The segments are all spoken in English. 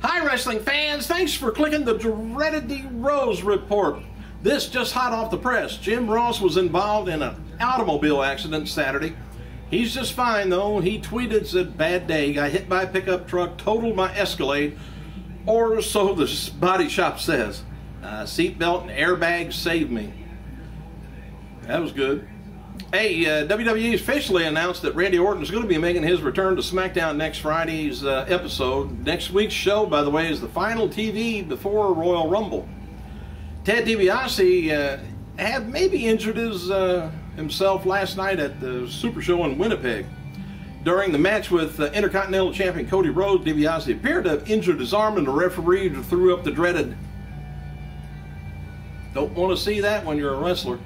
Hi wrestling fans, thanks for clicking the dreaded D Rose report. This just hot off the press. Jim Ross was involved in an automobile accident Saturday. He's just fine though. He tweeted, said, "Bad day, got hit by a pickup truck, totaled my Escalade, or so the body shop says. Seatbelt and airbag saved me." That was good. Hey, WWE officially announced that Randy Orton is going to be making his return to SmackDown next Friday's episode. Next week's show, by the way, is the final TV before Royal Rumble. Ted DiBiase had maybe injured himself last night at the Super Show in Winnipeg. During the match with Intercontinental Champion Cody Rhodes, DiBiase appeared to have injured his arm, and the referee threw up the dreaded "Don't want to see that when you're a wrestler."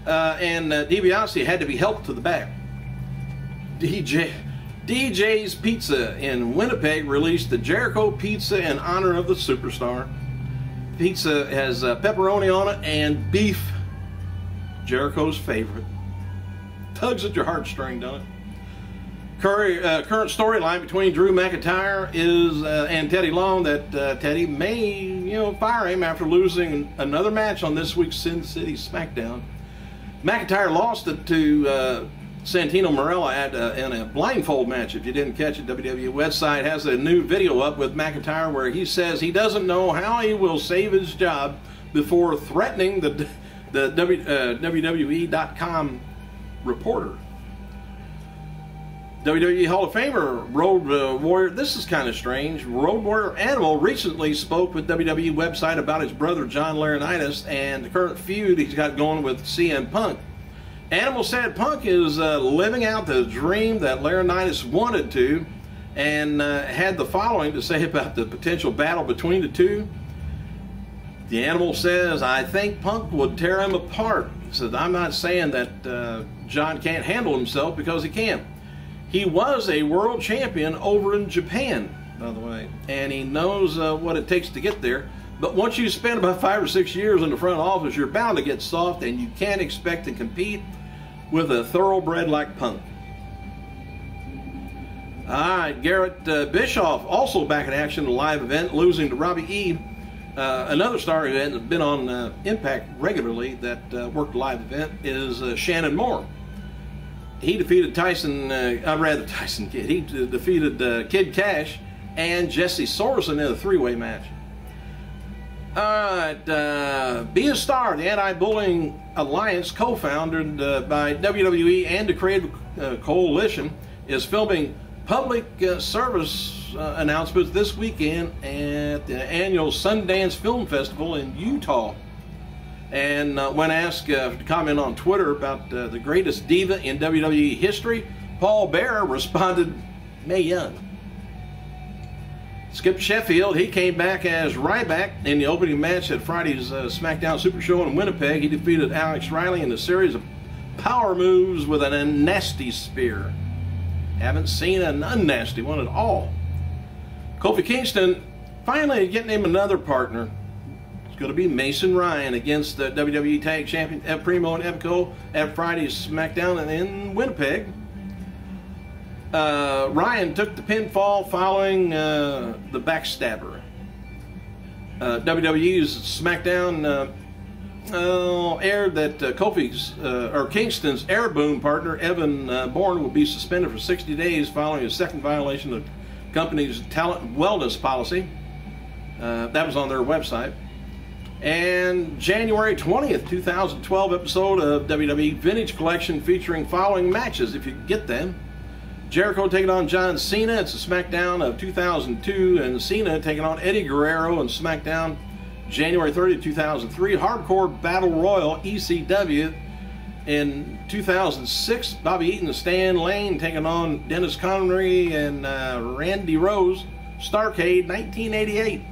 And DiBiase had to be helped to the back. DJ's Pizza in Winnipeg released the Jericho Pizza in honor of the superstar. Pizza has pepperoni on it and beef, Jericho's favorite. Tugs at your heartstring, doesn't it? Current storyline between Drew McIntyre and Teddy Long that Teddy may fire him after losing another match on this week's Sin City SmackDown. McIntyre lost it to Santino Marella in a blindfold match. If you didn't catch it, WWE website has a new video up with McIntyre where he says he doesn't know how he will save his job before threatening the WWE.com reporter. WWE Hall of Famer Road Warrior, this is kind of strange. Road Warrior Animal recently spoke with WWE website about his brother John Laurinaitis and the current feud he's got going with CM Punk. Animal said Punk is living out the dream that Laurinaitis wanted to, and had the following to say about the potential battle between the two. The Animal says, "I think Punk would tear him apart." He said, "I'm not saying that John can't handle himself, because he can. He was a world champion over in Japan, by the way, and he knows what it takes to get there. But once you spend about 5 or 6 years in the front office, you're bound to get soft, and you can't expect to compete with a thoroughbred like Punk." All right, Garrett Bischoff also back in action in a live event, losing to Robbie E. Another star event that's been on Impact regularly that worked a live event is Shannon Moore. He defeated Tyson Kidd. He defeated Kid Cash and Jesse Sorensen in a three-way match. All right, Be a Star, the Anti-Bullying Alliance, co-founded by WWE and the Creative Coalition, is filming public service announcements this weekend at the annual Sundance Film Festival in Utah. And when asked to comment on Twitter about the greatest diva in WWE history, Paul Bearer responded, "Mae Young." Skip Sheffield, he came back as Ryback in the opening match at Friday's SmackDown Super Show in Winnipeg. He defeated Alex Riley in a series of power moves with a nasty spear. Haven't seen an unnasty one at all. Kofi Kingston finally getting him another partner. Going to be Mason Ryan against the WWE Tag Champion Primo and Epico at Friday's SmackDown in Winnipeg. Ryan took the pinfall following the backstabber. WWE's SmackDown aired that Kingston's Air Boom partner Evan Bourne will be suspended for 60 days following a second violation of the company's talent wellness policy. That was on their website. And January 20th, 2012 episode of WWE Vintage Collection featuring following matches, if you can get them. Jericho taking on John Cena. It's a SmackDown of 2002, and Cena taking on Eddie Guerrero in SmackDown January 30th, 2003. Hardcore Battle Royal ECW in 2006. Bobby Eaton and Stan Lane taking on Dennis Connery and Randy Rose. Starrcade 1988.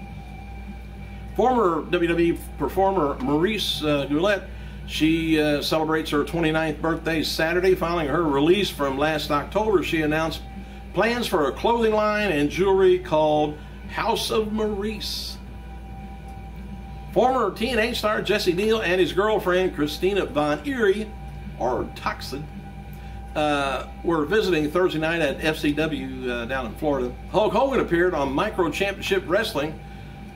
Former WWE performer Maurice Goulet, she celebrates her 29th birthday Saturday. Following her release from last October, she announced plans for a clothing line and jewelry called House of Maurice. Former TNA star Jesse Neal and his girlfriend Christina Von Eerie, or Toxin, were visiting Thursday night at FCW down in Florida. Hulk Hogan appeared on Micro Championship Wrestling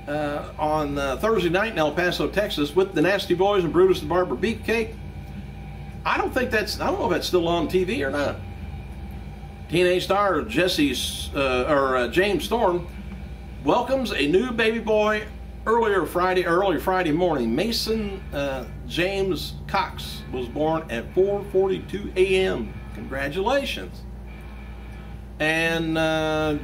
on Thursday night in El Paso, Texas, with the Nasty Boys and Brutus the Barber Beefcake. I don't know if that's still on TV or not. TNA star James Storm welcomes a new baby boy early Friday morning. Mason James Cox was born at 4:42 a.m. Congratulations. And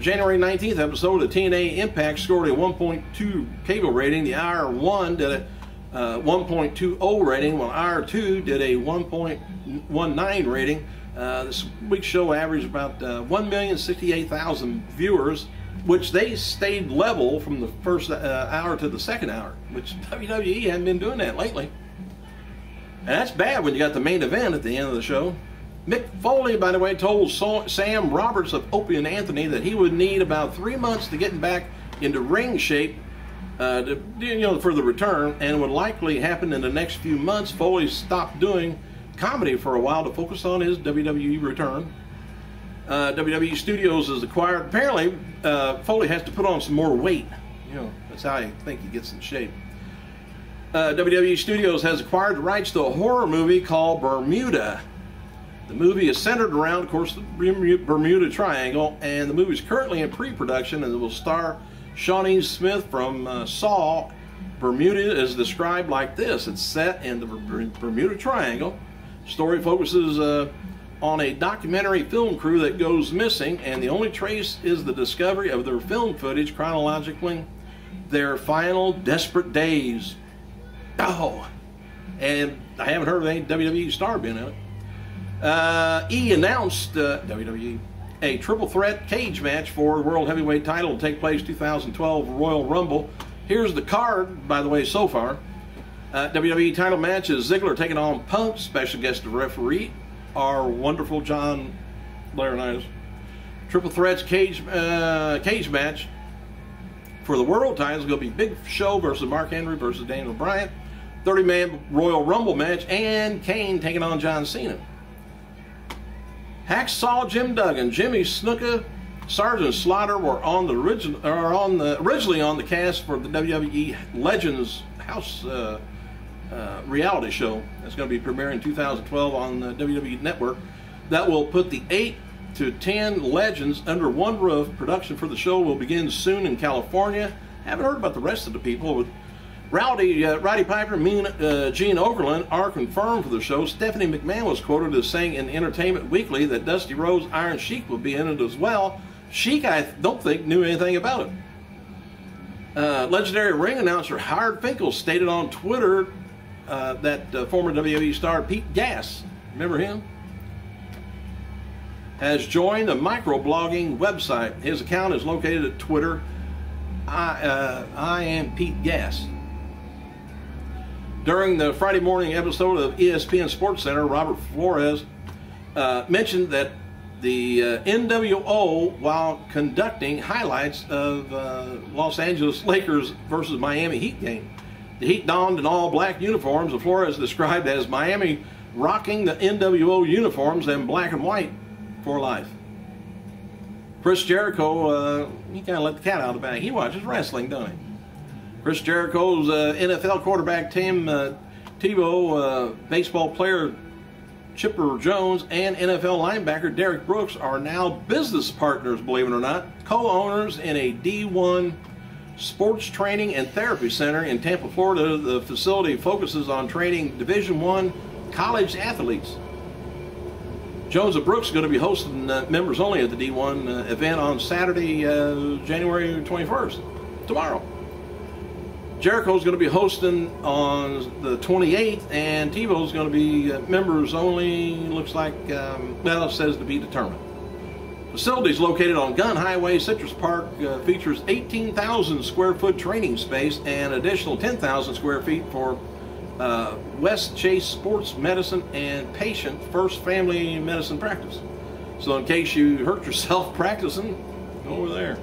January 19th episode of TNA Impact scored a 1.2 cable rating. The IR1 did a 1.20 rating, while IR2 did a 1.19 rating. This week's show averaged about 1,068,000 viewers, which they stayed level from the first hour to the second hour, which WWE hadn't been doing that lately. And that's bad when you got the main event at the end of the show. Mick Foley, by the way, told Sam Roberts of Opie and Anthony that he would need about 3 months to get back into ring shape for the return, and would likely happen in the next few months. Foley stopped doing comedy for a while to focus on his WWE return. WWE Studios is acquired. Apparently, Foley has to put on some more weight. That's how I think he gets in shape. WWE Studios has acquired the rights to a horror movie called Bermuda. The movie is centered around, of course, the Bermuda Triangle, and the movie is currently in pre-production, and it will star Shawnee Smith from Saw. Bermuda is described like this. It's set in the Bermuda Triangle. Story focuses on a documentary film crew that goes missing, and the only trace is the discovery of their film footage chronologically, their final desperate days. Oh, and I haven't heard of any WWE star being in it. E announced WWE a triple threat cage match for the World Heavyweight title to take place 2012 Royal Rumble. Here's the card, by the way, so far. WWE title match is Ziggler taking on Punk. Special guest referee, our wonderful John Laurinaitis. Triple threats cage match for the world title is going to be Big Show versus Mark Henry versus Daniel Bryan. 30-man Royal Rumble match, and Kane taking on John Cena. Hacksaw Jim Duggan, Jimmy Snuka, Sergeant Slaughter were originally on the cast for the WWE Legends House reality show that's going to be premiering 2012 on the WWE Network. That will put the 8 to 10 legends under one roof. Production for the show will begin soon in California. Haven't heard about the rest of the people. Roddy Piper and Gene Okerlund are confirmed for the show. Stephanie McMahon was quoted as saying in Entertainment Weekly that Dusty Rhodes, Iron Sheik will be in it as well. Sheik, I don't think, knew anything about it. Legendary ring announcer Howard Finkel stated on Twitter that former WWE star Pete Gas, remember him, has joined a microblogging website. His account is located at Twitter. I am Pete Gas. During the Friday morning episode of ESPN Sports Center, Robert Flores mentioned that the NWO, while conducting highlights of Los Angeles Lakers versus Miami Heat game. The Heat donned in all-black uniforms, and Flores described as Miami rocking the NWO uniforms in black and white for life. Chris Jericho, he kind of let the cat out of the bag. He watches wrestling, doesn't he? Chris Jericho's NFL quarterback Tim Tebow, baseball player Chipper Jones, and NFL linebacker Derek Brooks are now business partners, believe it or not, co-owners in a D1 sports training and therapy center in Tampa, Florida. The facility focuses on training Division I college athletes. Jones and Brooks are going to be hosting members only at the D1 event on Saturday, January 21st, tomorrow. Jericho's going to be hosting on the 28th, and Tebow's going to be members only, looks like, well, it says to be determined. Facility is located on Gun Highway. Citrus Park features 18,000 square foot training space and additional 10,000 square feet for West Chase Sports Medicine and Patient First Family Medicine practice. So in case you hurt yourself practicing, go over there.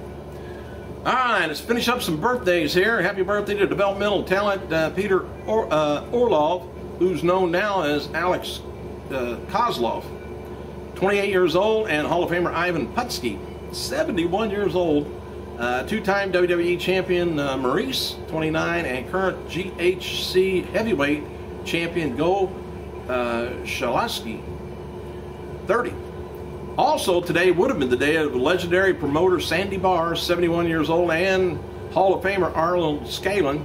All right, let's finish up some birthdays here. Happy birthday to developmental talent Peter Orlov, who's known now as Alex Kozlov. 28 years old, and Hall of Famer Ivan Putski, 71 years old. Two-time WWE champion Maurice, 29, and current GHC heavyweight champion Go Shalaski, 30. Also today would have been the day of legendary promoter Sandy Barr, 71 years old, and Hall of Famer Arnold Scanlon,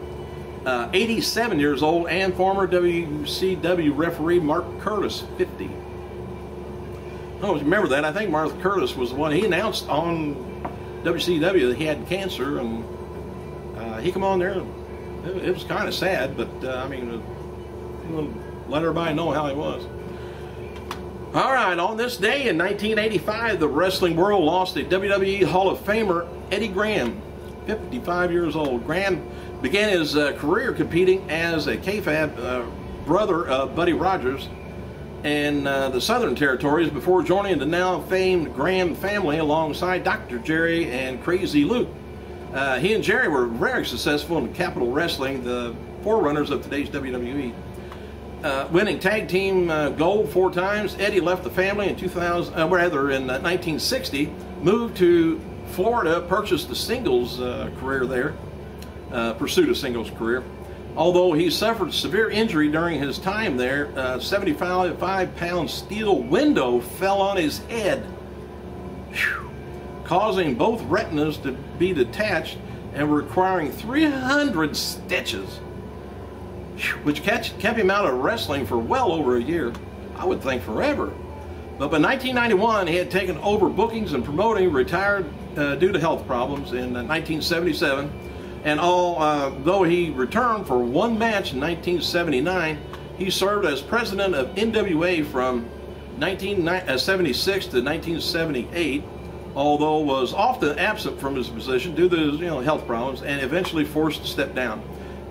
87 years old, and former WCW referee Mark Curtis, 50. Oh, remember that? I think Mark Curtis was the one. He announced on WCW that he had cancer, and he come on there. It was kind of sad, but I mean, let everybody know how he was. All right, on this day in 1985, the wrestling world lost a WWE Hall of Famer, Eddie Graham, 55 years old. Graham began his career competing as a kayfabe brother of Buddy Rogers in the Southern Territories before joining the now famed Graham family alongside Dr. Jerry and Crazy Luke. He and Jerry were very successful in Capital Wrestling, the forerunners of today's WWE. Winning tag team gold 4 times, Eddie left the family in 1960, moved to Florida, purchased the singles career there, pursued a singles career. Although he suffered severe injury during his time there, a 75-pound steel window fell on his head, causing both retinas to be detached and requiring 300 stitches, which kept him out of wrestling for well over a year. I would think forever. But by 1991, he had taken over bookings and promoting, retired due to health problems in 1977. And though he returned for 1 match in 1979, he served as president of NWA from 1976 to 1978, although was often absent from his position due to his health problems, and eventually forced to step down.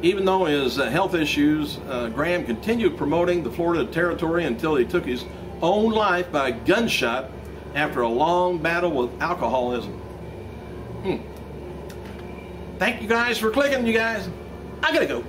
Even though his health issues, Graham continued promoting the Florida Territory until he took his own life by gunshot after a long battle with alcoholism. Thank you guys for clicking, you guys. I gotta go.